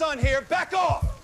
done here. Back off!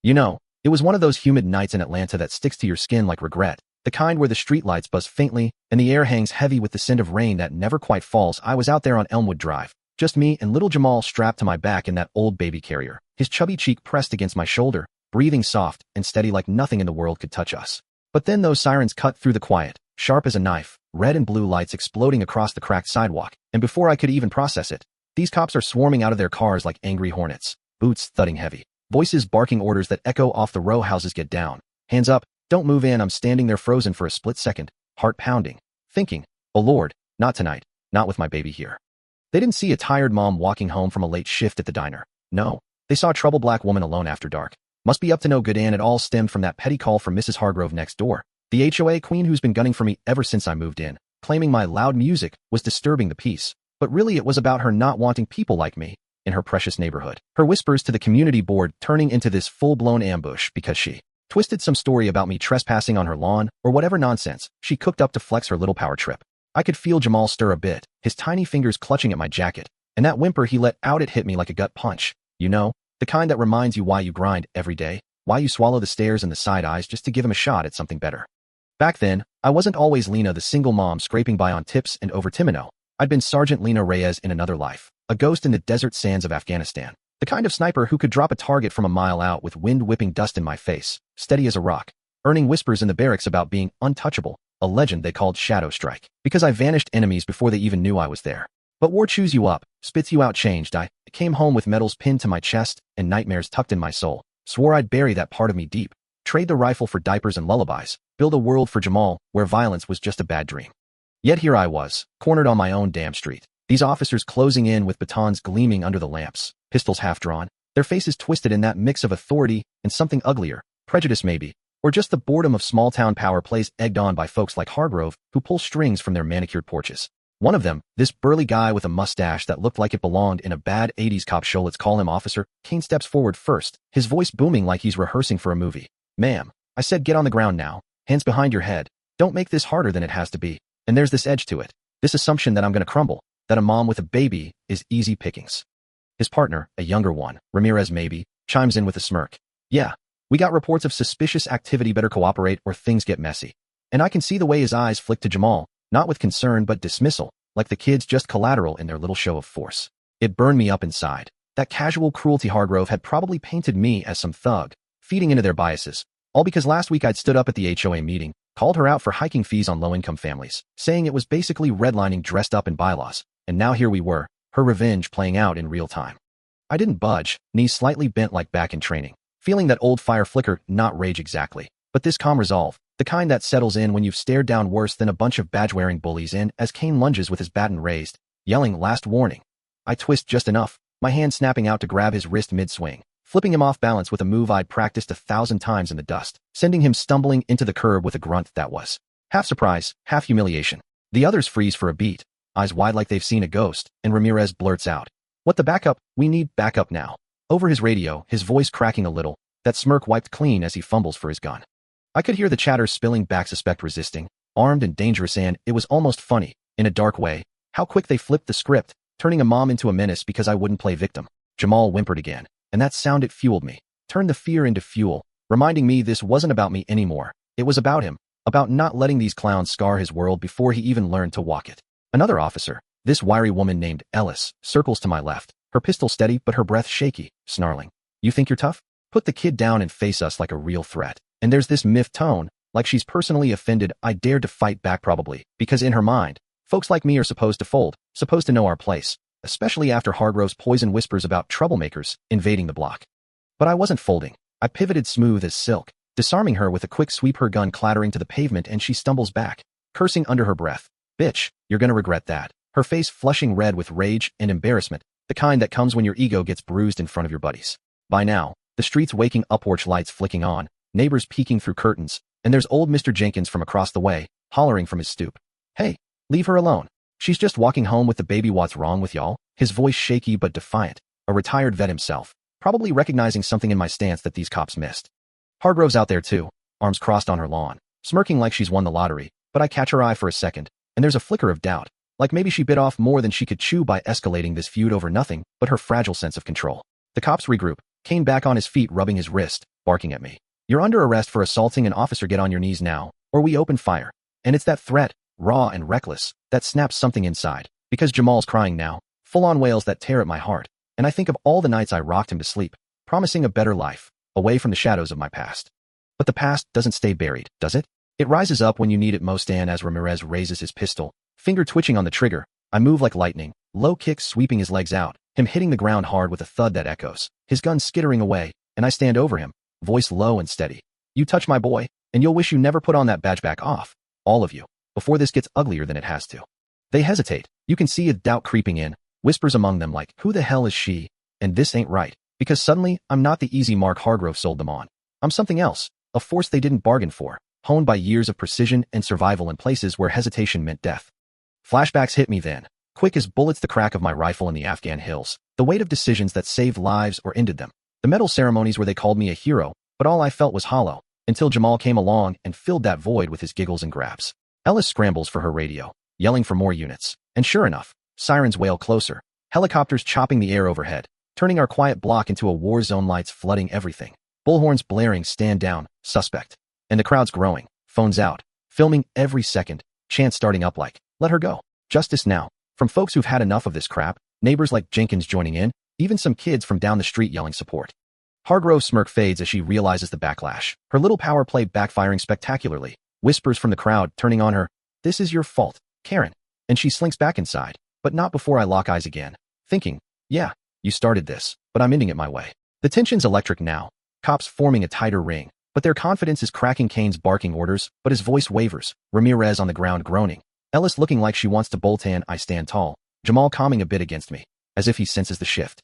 You know, it was one of those humid nights in Atlanta that sticks to your skin like regret, the kind where the streetlights buzz faintly and the air hangs heavy with the scent of rain that never quite falls. I was out there on Elmwood Drive, just me and little Jamal strapped to my back in that old baby carrier, his chubby cheek pressed against my shoulder, breathing soft and steady like nothing in the world could touch us. But then those sirens cut through the quiet, sharp as a knife, red and blue lights exploding across the cracked sidewalk, and before I could even process it, these cops are swarming out of their cars like angry hornets, boots thudding heavy, voices barking orders that echo off the row houses. Get down, hands up, don't move in. I'm standing there frozen for a split second, heart pounding, thinking, oh Lord, not tonight, not with my baby here. They didn't see a tired mom walking home from a late shift at the diner. No, they saw a troubled black woman alone after dark. Must be up to no good, and it all stemmed from that petty call from Mrs. Hargrove next door, the HOA queen who's been gunning for me ever since I moved in, claiming my loud music was disturbing the peace. But really it was about her not wanting people like me in her precious neighborhood. Her whispers to the community board turning into this full-blown ambush because she twisted some story about me trespassing on her lawn or whatever nonsense she cooked up to flex her little power trip. I could feel Jamal stir a bit, his tiny fingers clutching at my jacket, and that whimper he let out, it hit me like a gut punch. You know, the kind that reminds you why you grind every day, why you swallow the stares and the side eyes just to give him a shot at something better. Back then, I wasn't always Lena, the single mom scraping by on tips and over Timino. I'd been Sergeant Lena Reyes in another life, a ghost in the desert sands of Afghanistan, the kind of sniper who could drop a target from a mile out with wind whipping dust in my face, steady as a rock, earning whispers in the barracks about being untouchable, a legend they called Shadow Strike, because I vanished enemies before they even knew I was there. But war chews you up, spits you out changed. I came home with medals pinned to my chest and nightmares tucked in my soul, swore I'd bury that part of me deep, trade the rifle for diapers and lullabies, build a world for Jamal where violence was just a bad dream. Yet here I was, cornered on my own damn street, these officers closing in with batons gleaming under the lamps, pistols half drawn, their faces twisted in that mix of authority and something uglier, prejudice maybe, or just the boredom of small-town power plays egged on by folks like Hargrove who pull strings from their manicured porches. One of them, this burly guy with a mustache that looked like it belonged in a bad 80s cop show, let's call him Officer Kane, steps forward first, his voice booming like he's rehearsing for a movie. Ma'am, I said get on the ground now, hands behind your head, don't make this harder than it has to be. And there's this edge to it, this assumption that I'm gonna crumble, that a mom with a baby is easy pickings. His partner, a younger one, Ramirez maybe, chimes in with a smirk. Yeah, we got reports of suspicious activity, better cooperate or things get messy. And I can see the way his eyes flick to Jamal, not with concern but dismissal, like the kid's just collateral in their little show of force. It burned me up inside. That casual cruelty. Hargrove had probably painted me as some thug, feeding into their biases, all because last week I'd stood up at the HOA meeting, called her out for hiking fees on low-income families, saying it was basically redlining dressed up in bylaws, and now here we were, her revenge playing out in real time. I didn't budge, knees slightly bent like back in training, feeling that old fire flicker, not rage exactly, but this calm resolve, the kind that settles in when you've stared down worse than a bunch of badge-wearing bullies. In as Kane lunges with his baton raised, yelling last warning. I twist just enough, my hand snapping out to grab his wrist mid-swing, flipping him off balance with a move I'd practiced 1,000 times in the dust, sending him stumbling into the curb with a grunt that was half surprise, half humiliation. The others freeze for a beat, eyes wide like they've seen a ghost, and Ramirez blurts out, "What the backup? We need backup now." Over his radio, his voice cracking a little, that smirk wiped clean as he fumbles for his gun. I could hear the chatter spilling back, suspect resisting, armed and dangerous, and it was almost funny, in a dark way, how quick they flipped the script, turning a mom into a menace because I wouldn't play victim. Jamal whimpered again, and that sound, it fueled me, turned the fear into fuel, reminding me this wasn't about me anymore. It was about him, about not letting these clowns scar his world before he even learned to walk it. Another officer, this wiry woman named Ellis, circles to my left, her pistol steady but her breath shaky, snarling. "You think you're tough? Put the kid down and face us like a real threat." And there's this miffed tone, like she's personally offended I dared to fight back, probably, because in her mind, folks like me are supposed to fold, supposed to know our place, especially after Hargrove's poison whispers about troublemakers invading the block. But I wasn't folding. I pivoted smooth as silk, disarming her with a quick sweep, her gun clattering to the pavement, and she stumbles back, cursing under her breath. "Bitch, you're gonna regret that." Her face flushing red with rage and embarrassment, the kind that comes when your ego gets bruised in front of your buddies. By now, the streets waking up, porch lights flicking on, neighbors peeking through curtains, and there's old Mr. Jenkins from across the way, hollering from his stoop. "Hey, leave her alone. She's just walking home with the baby. What's wrong with y'all?" His voice shaky but defiant, a retired vet himself, probably recognizing something in my stance that these cops missed. Hargrove's out there too, arms crossed on her lawn, smirking like she's won the lottery, but I catch her eye for a second, and there's a flicker of doubt, Like maybe she bit off more than she could chew by escalating this feud over nothing but her fragile sense of control. The cops regroup, Kane back on his feet rubbing his wrist, barking at me. You're under arrest for assaulting an officer, get on your knees now, or we open fire. And it's that threat, raw and reckless, that snaps something inside. Because Jamal's crying now, full-on wails that tear at my heart, and I think of all the nights I rocked him to sleep, promising a better life, away from the shadows of my past. But the past doesn't stay buried, does it? It rises up when you need it most, and as Ramirez raises his pistol, finger twitching on the trigger, I move like lightning, low kicks sweeping his legs out, him hitting the ground hard with a thud that echoes, his gun skittering away, and I stand over him, voice low and steady. You touch my boy, and you'll wish you never put on that badge. Back off, all of you, before this gets uglier than it has to. They hesitate. You can see a doubt creeping in, whispers among them like, who the hell is she? And this ain't right, because suddenly, I'm not the easy mark Hargrove sold them on. I'm something else, a force they didn't bargain for, honed by years of precision and survival in places where hesitation meant death. Flashbacks hit me then, quick as bullets, the crack of my rifle in the Afghan hills, the weight of decisions that saved lives or ended them, the medal ceremonies where they called me a hero, but all I felt was hollow, until Jamal came along and filled that void with his giggles and grabs. Ellis scrambles for her radio, yelling for more units, and sure enough, sirens wail closer, helicopters chopping the air overhead, turning our quiet block into a war zone, lights flooding everything, bullhorns blaring, stand down, suspect. And the crowd's growing, phones out, filming every second, chants starting up like, let her go, justice now, from folks who've had enough of this crap, neighbors like Jenkins joining in, even some kids from down the street yelling support. Hargrove's smirk fades as she realizes the backlash, her little power play backfiring spectacularly, whispers from the crowd turning on her, this is your fault, Karen, and she slinks back inside, but not before I lock eyes again, thinking, yeah, you started this, but I'm ending it my way. The tension's electric now, cops forming a tighter ring, but their confidence is cracking. Kane's barking orders, but his voice wavers, Ramirez on the ground groaning, Ellis looking like she wants to bolt in. I stand tall, Jamal calming a bit against me, as if he senses the shift.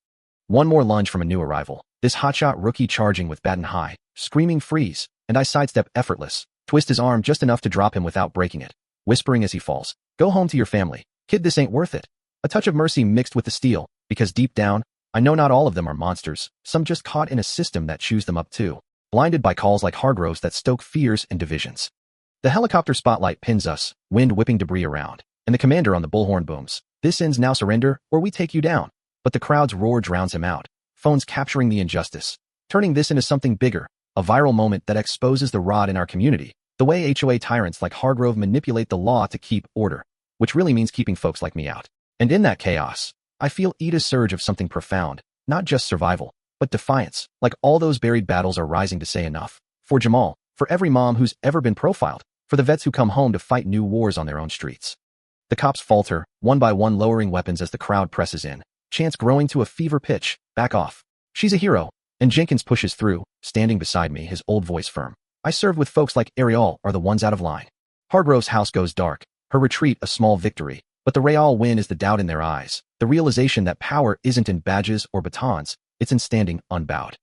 One more lunge from a new arrival, this hotshot rookie charging with baton high, screaming freeze, and I sidestep effortless, twist his arm just enough to drop him without breaking it, whispering as he falls, go home to your family, kid, this ain't worth it. A touch of mercy mixed with the steel, because deep down, I know not all of them are monsters, some just caught in a system that chews them up too, blinded by calls like Hargrove's that stoke fears and divisions. The helicopter spotlight pins us, wind whipping debris around, and the commander on the bullhorn booms, this ends now, surrender, or we take you down. But the crowd's roar drowns him out, phones capturing the injustice, turning this into something bigger, a viral moment that exposes the rot in our community, the way HOA tyrants like Hargrove manipulate the law to keep order, which really means keeping folks like me out. And in that chaos, I feel a surge of something profound, not just survival, but defiance, like all those buried battles are rising to say enough. For Jamal, for every mom who's ever been profiled, for the vets who come home to fight new wars on their own streets. The cops falter, one by one lowering weapons as the crowd presses in, chants growing to a fever pitch, back off. She's a hero, and Jenkins pushes through, standing beside me, his old voice firm. I served with folks like Ariel are the ones out of line. Hargrove's house goes dark, her retreat a small victory, but the Real win is the doubt in their eyes, the realization that power isn't in badges or batons, it's in standing unbowed.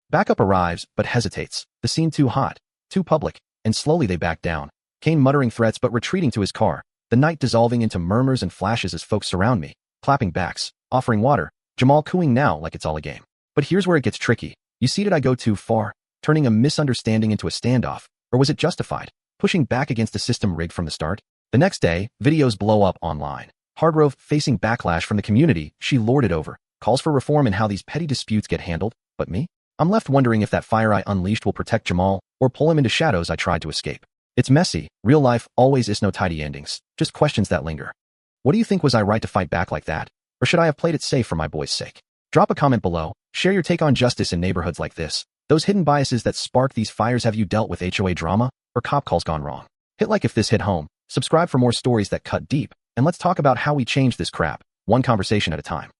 Backup arrives, but hesitates, the scene too hot, too public, and slowly they back down, Kane muttering threats but retreating to his car, the night dissolving into murmurs and flashes as folks surround me, clapping backs, offering water, Jamal cooing now like it's all a game. But here's where it gets tricky. You see, did I go too far, turning a misunderstanding into a standoff, or was it justified, pushing back against a system rigged from the start? The next day, videos blow up online. Hargrove facing backlash from the community she lorded over, calls for reform in how these petty disputes get handled, but me? I'm left wondering if that fire I unleashed will protect Jamal, or pull him into shadows I tried to escape. It's messy, real life always is no tidy endings, just questions that linger. What do you think, was I right to fight back like that, or should I have played it safe for my boy's sake? Drop a comment below, share your take on justice in neighborhoods like this, those hidden biases that spark these fires. Have you dealt with HOA drama, or cop calls gone wrong? Hit like if this hit home, subscribe for more stories that cut deep, and let's talk about how we change this crap, one conversation at a time.